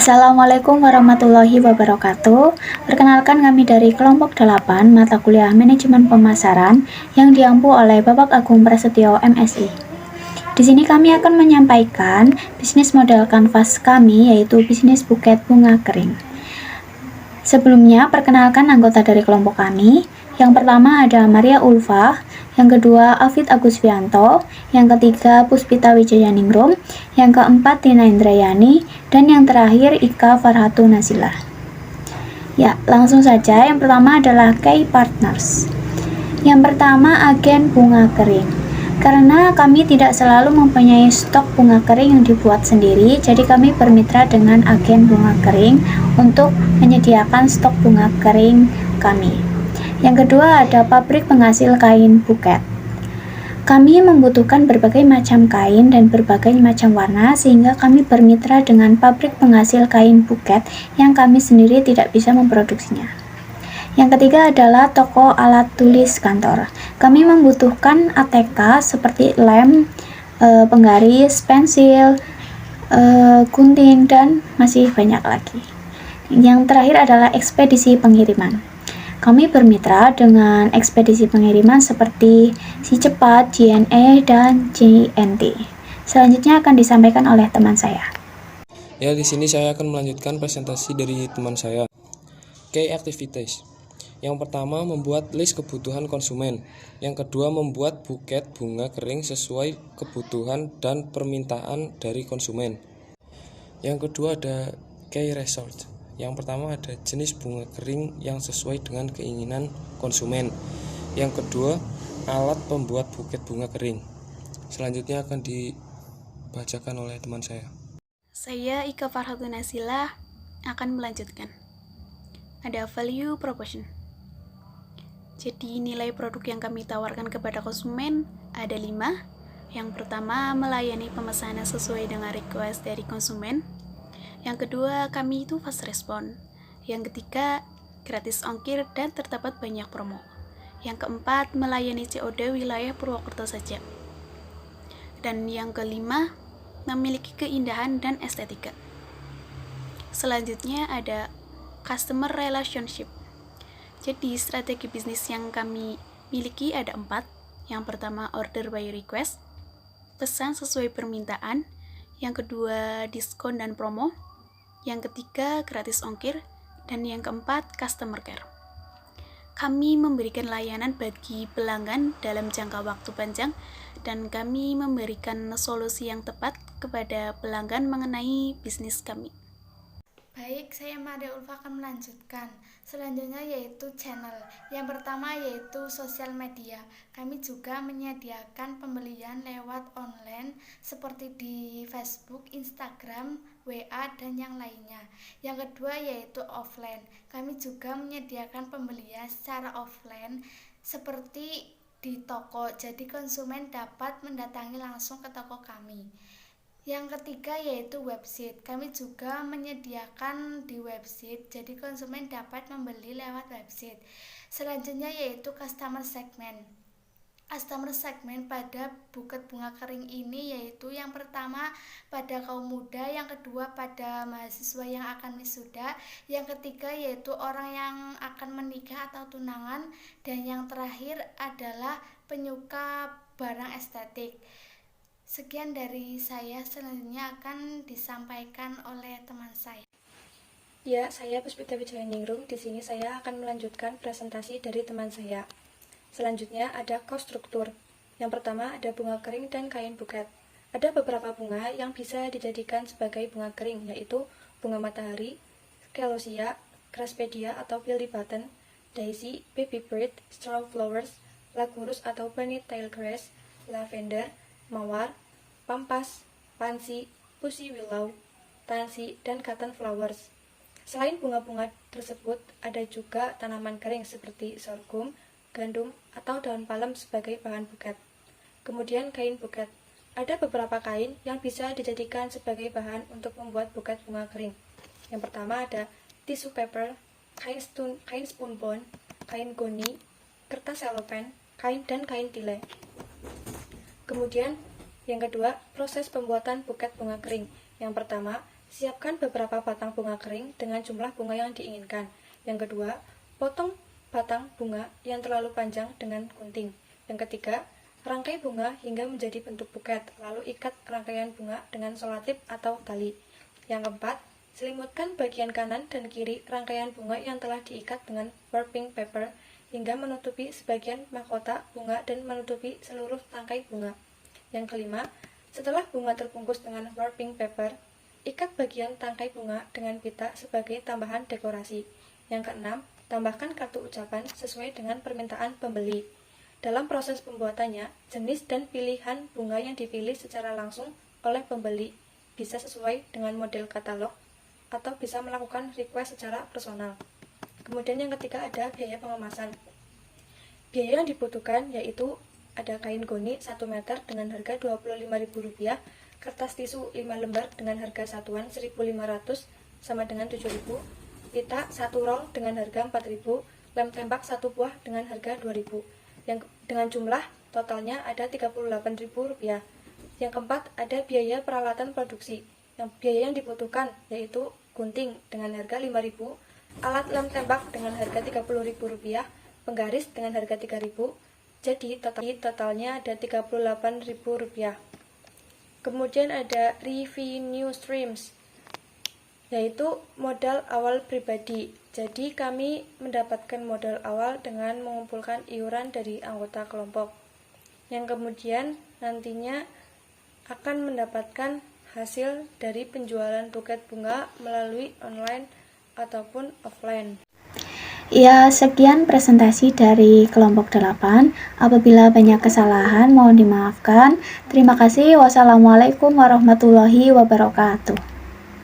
Assalamualaikum warahmatullahi wabarakatuh. Perkenalkan kami dari kelompok 8 mata kuliah Manajemen Pemasaran yang diampu oleh Bapak Agung Prasetyo MSI. Di sini kami akan menyampaikan bisnis model kanvas kami, yaitu bisnis buket bunga kering. Sebelumnya, perkenalkan anggota dari kelompok kami. Yang pertama ada Maria Ulfa, yang kedua Afid Agusvianto, yang ketiga Puspita Wijayaningrum, yang keempat Tina Indrayani, dan yang terakhir Ika Farhatu Nasila. Ya, langsung saja. Yang pertama adalah Key Partners. Yang pertama, agen bunga kering. Karena kami tidak selalu mempunyai stok bunga kering yang dibuat sendiri, jadi kami bermitra dengan agen bunga kering untuk menyediakan stok bunga kering kami. Yang kedua ada pabrik penghasil kain buket. Kami membutuhkan berbagai macam kain dan berbagai macam warna, sehingga kami bermitra dengan pabrik penghasil kain buket yang kami sendiri tidak bisa memproduksinya. Yang ketiga adalah toko alat tulis kantor. Kami membutuhkan ATK seperti lem, penggaris, pensil, gunting, dan masih banyak lagi. Yang terakhir adalah ekspedisi pengiriman. Kami bermitra dengan ekspedisi pengiriman seperti Si Cepat, JNE, dan JNT. Selanjutnya akan disampaikan oleh teman saya. Ya, di sini saya akan melanjutkan presentasi dari teman saya. Key activities. Yang pertama, membuat list kebutuhan konsumen. Yang kedua, membuat buket bunga kering sesuai kebutuhan dan permintaan dari konsumen. Yang kedua ada key result. Yang pertama ada jenis bunga kering yang sesuai dengan keinginan konsumen. Yang kedua, alat pembuat buket bunga kering. Selanjutnya akan dibacakan oleh teman saya. Saya Ika Farhatu Nasila akan melanjutkan. Ada value proposition. Jadi nilai produk yang kami tawarkan kepada konsumen ada 5. Yang pertama, melayani pemesanan sesuai dengan request dari konsumen. Yang kedua, kami itu fast respon. Yang ketiga, gratis ongkir dan terdapat banyak promo. Yang keempat, melayani COD wilayah Purwokerto saja. Dan yang kelima, memiliki keindahan dan estetika. Selanjutnya ada customer relationship. Jadi strategi bisnis yang kami miliki ada 4. Yang pertama, order by request, pesan sesuai permintaan. Yang kedua, diskon dan promo. Yang ketiga, gratis ongkir. Dan yang keempat, customer care. Kami memberikan layanan bagi pelanggan dalam jangka waktu panjang, dan kami memberikan solusi yang tepat kepada pelanggan mengenai bisnis kami. Baik, saya Maria Ulfa akan melanjutkan. Selanjutnya yaitu channel. Yang pertama yaitu sosial media. Kami juga menyediakan pembelian lewat online seperti di Facebook, Instagram, WA, dan yang lainnya. Yang kedua yaitu offline. Kami juga menyediakan pembelian secara offline seperti di toko. Jadi konsumen dapat mendatangi langsung ke toko kami. Yang ketiga yaitu website. Kami juga menyediakan di website, jadi konsumen dapat membeli lewat website. Selanjutnya yaitu customer segment. Customer segment pada buket bunga kering ini yaitu yang pertama pada kaum muda, yang kedua pada mahasiswa yang akan wisuda, yang ketiga yaitu orang yang akan menikah atau tunangan, dan yang terakhir adalah penyuka barang estetik. Sekian dari saya, selanjutnya akan disampaikan oleh teman saya. Ya, saya Puspita Wijayaningrum. Di sini saya akan melanjutkan presentasi dari teman saya. Selanjutnya ada konstruktur. Yang pertama ada bunga kering dan kain buket. Ada beberapa bunga yang bisa dijadikan sebagai bunga kering, yaitu bunga matahari, celosia, craspedia atau billy button, daisy, baby bird, straw flowers, lagurus atau bunny tail grass, lavender, mawar, pampas, pansy, pussy willow, tansy, dan cotton flowers. Selain bunga-bunga tersebut, ada juga tanaman kering seperti sorghum, gandum, atau daun palem sebagai bahan buket. Kemudian kain buket. Ada beberapa kain yang bisa dijadikan sebagai bahan untuk membuat buket bunga kering. Yang pertama ada tissue paper, kain spoon bone, kain goni, kertas cellophane, dan kain tile. Kemudian yang kedua, proses pembuatan buket bunga kering. Yang pertama, Siapkan beberapa batang bunga kering dengan jumlah bunga yang diinginkan. Yang kedua, potong batang bunga yang terlalu panjang dengan gunting. Yang ketiga, rangkai bunga hingga menjadi bentuk buket, lalu ikat rangkaian bunga dengan selotip atau tali. Yang keempat, selimutkan bagian kanan dan kiri rangkaian bunga yang telah diikat dengan wrapping paper hingga menutupi sebagian mahkota bunga dan menutupi seluruh tangkai bunga. Yang kelima, setelah bunga terbungkus dengan wrapping paper, ikat bagian tangkai bunga dengan pita sebagai tambahan dekorasi. Yang keenam, tambahkan kartu ucapan sesuai dengan permintaan pembeli. Dalam proses pembuatannya, jenis dan pilihan bunga yang dipilih secara langsung oleh pembeli bisa sesuai dengan model katalog atau bisa melakukan request secara personal. Kemudian yang ketiga ada biaya pengemasan. Biaya yang dibutuhkan yaitu ada kain goni 1 meter dengan harga Rp25.000, kertas tisu 5 lembar dengan harga satuan Rp1.500 sama dengan Rp7.000, pita 1 roll dengan harga Rp4.000, lem tembak 1 buah dengan harga Rp2.000. Yang dengan jumlah totalnya ada Rp38.000. Yang keempat ada biaya peralatan produksi. Yang biaya yang dibutuhkan yaitu gunting dengan harga Rp5.000, alat lem tembak dengan harga Rp30.000, penggaris dengan harga Rp3.000. Jadi totalnya ada Rp38.000. Kemudian ada revenue streams, yaitu modal awal pribadi. Jadi kami mendapatkan modal awal dengan mengumpulkan iuran dari anggota kelompok, yang kemudian nantinya akan mendapatkan hasil dari penjualan buket bunga melalui online ataupun offline. Ya, sekian presentasi dari kelompok 8. Apabila banyak kesalahan, mohon dimaafkan. Terima kasih. Wassalamualaikum warahmatullahi wabarakatuh.